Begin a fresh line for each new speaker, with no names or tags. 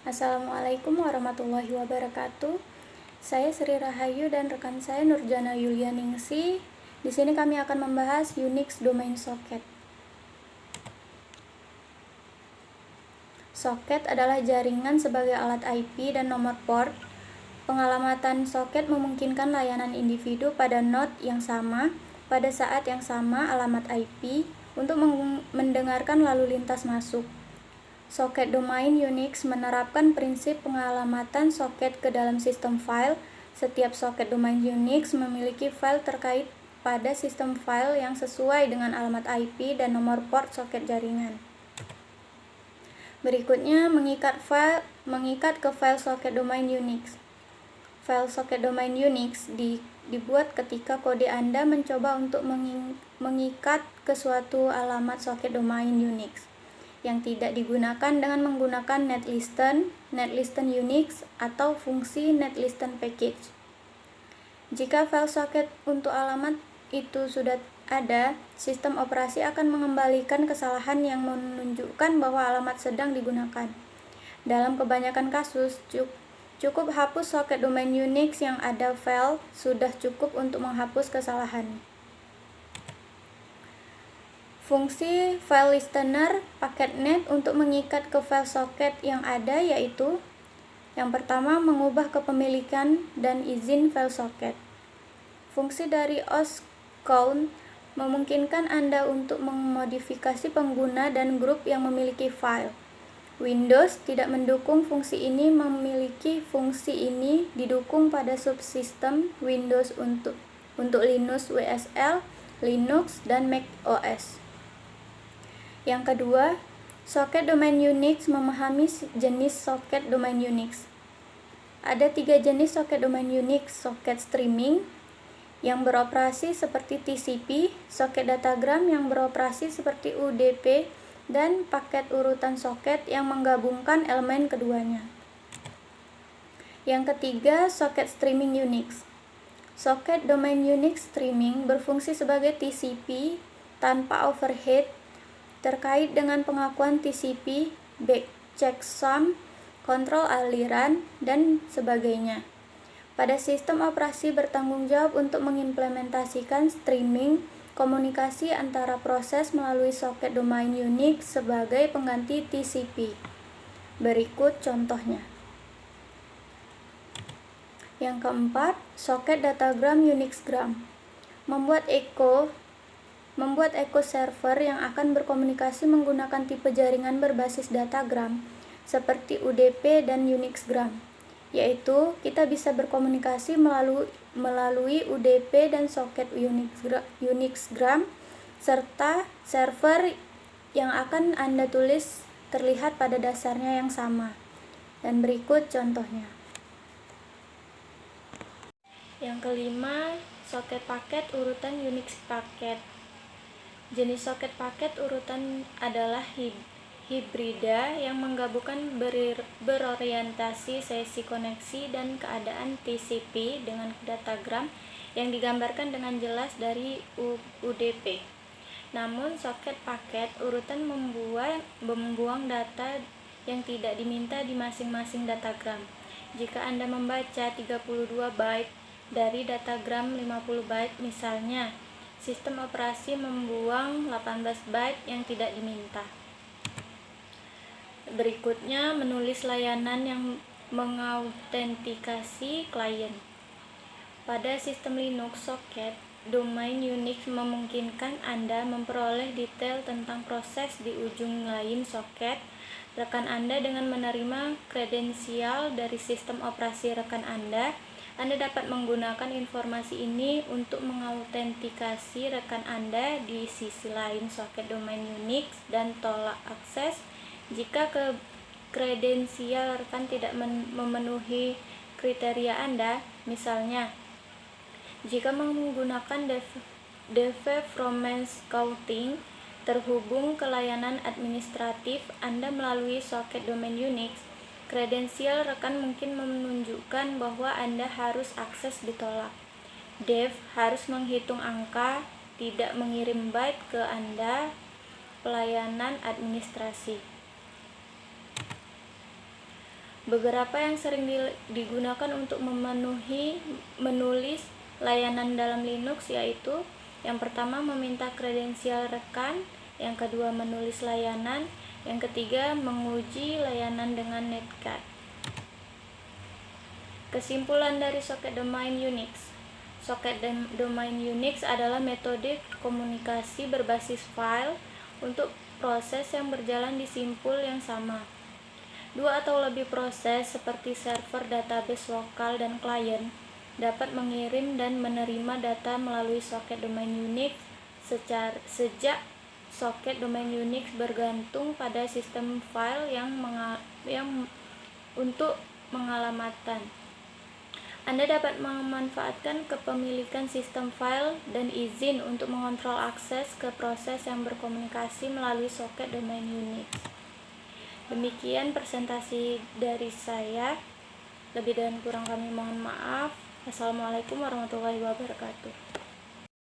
Assalamualaikum warahmatullahi wabarakatuh. Saya Sri Rahayu dan rekan saya Nurjana Yulianingsi. Di sini kami akan membahas Unix Domain Socket. Socket adalah jaringan sebagai alat IP dan nomor port. Pengalamatan soket memungkinkan layanan individu pada node yang sama pada saat yang sama alamat IP untuk mendengarkan lalu lintas masuk. Soket domain Unix menerapkan prinsip pengalamatan soket ke dalam sistem file. Setiap soket domain Unix memiliki file terkait pada sistem file yang sesuai dengan alamat IP dan nomor port soket jaringan. Berikutnya, mengikat ke file soket domain Unix. File soket domain Unix dibuat ketika kode Anda mencoba untuk mengikat ke suatu alamat soket domain Unix yang tidak digunakan dengan menggunakan netlisten Unix, atau fungsi netlisten package. Jika file soket untuk alamat itu sudah ada, sistem operasi akan mengembalikan kesalahan yang menunjukkan bahwa alamat sedang digunakan. Dalam kebanyakan kasus, cukup hapus soket domain Unix yang ada file sudah cukup untuk menghapus kesalahan. Fungsi file listener paket net untuk mengikat ke file soket yang ada yaitu: yang pertama, mengubah kepemilikan dan izin file soket. Fungsi dari oscount memungkinkan Anda untuk memodifikasi pengguna dan grup yang memiliki file. Windows tidak mendukung fungsi ini. Memiliki fungsi ini didukung pada subsistem Windows untuk Linux WSL, Linux, dan Mac OS. Yang kedua, soket domain Unix memahami jenis soket domain Unix. Ada 3 jenis soket domain Unix: soket streaming yang beroperasi seperti TCP, soket datagram yang beroperasi seperti UDP, dan paket urutan soket yang menggabungkan elemen keduanya. Yang ketiga, soket streaming Unix. Soket domain Unix streaming berfungsi sebagai TCP tanpa overhead terkait dengan pengakuan TCP, back checksum, kontrol aliran, dan sebagainya. Pada sistem operasi bertanggung jawab untuk mengimplementasikan streaming komunikasi antara proses melalui soket domain Unix sebagai pengganti TCP. Berikut contohnya. Yang keempat, soket datagram Unixgram. Membuat echo server yang akan berkomunikasi menggunakan tipe jaringan berbasis datagram seperti UDP dan Unixgram, yaitu kita bisa berkomunikasi melalui UDP dan soket Unixgram serta server yang akan Anda tulis terlihat pada dasarnya yang sama. Dan berikut contohnya. Yang kelima, soket paket urutan Unix paket. Jenis soket paket urutan adalah hibrida yang menggabungkan berorientasi sesi koneksi dan keadaan TCP dengan datagram yang digambarkan dengan jelas dari UDP. Namun, soket paket urutan membuang data yang tidak diminta di masing-masing datagram. Jika Anda membaca 32 byte dari datagram 50 byte misalnya, sistem operasi membuang 18 byte yang tidak diminta. Berikutnya, menulis layanan yang mengautentikasi klien. Pada sistem Linux, soket domain Unix memungkinkan Anda memperoleh detail tentang proses di ujung lain soket rekan Anda dengan menerima kredensial dari sistem operasi rekan Anda. Anda dapat menggunakan informasi ini untuk mengautentikasi rekan Anda di sisi lain soket domain Unix dan tolak akses jika kredensial rekan tidak memenuhi kriteria Anda. Misalnya, jika menggunakan DV from scouting terhubung ke layanan administratif Anda melalui soket domain Unix, kredensial rekan mungkin menunjukkan bahwa Anda harus akses ditolak. Dev harus menghitung angka, tidak mengirim byte ke Anda pelayanan administrasi. Beberapa yang sering digunakan untuk menulis layanan dalam Linux yaitu yang pertama meminta kredensial rekan, yang kedua menulis layanan, yang ketiga menguji layanan dengan netcat. Kesimpulan dari soket domain Unix. Soket domain Unix adalah metode komunikasi berbasis file untuk proses yang berjalan di simpul yang sama. Dua atau lebih proses seperti server database lokal dan klien dapat mengirim dan menerima data melalui soket domain Unix sejak soket domain Unix bergantung pada sistem file yang untuk pengalamatan. Anda dapat memanfaatkan kepemilikan sistem file dan izin untuk mengontrol akses ke proses yang berkomunikasi melalui soket domain Unix. Demikian presentasi dari saya. Lebih dan kurang kami mohon maaf. Assalamualaikum warahmatullahi wabarakatuh.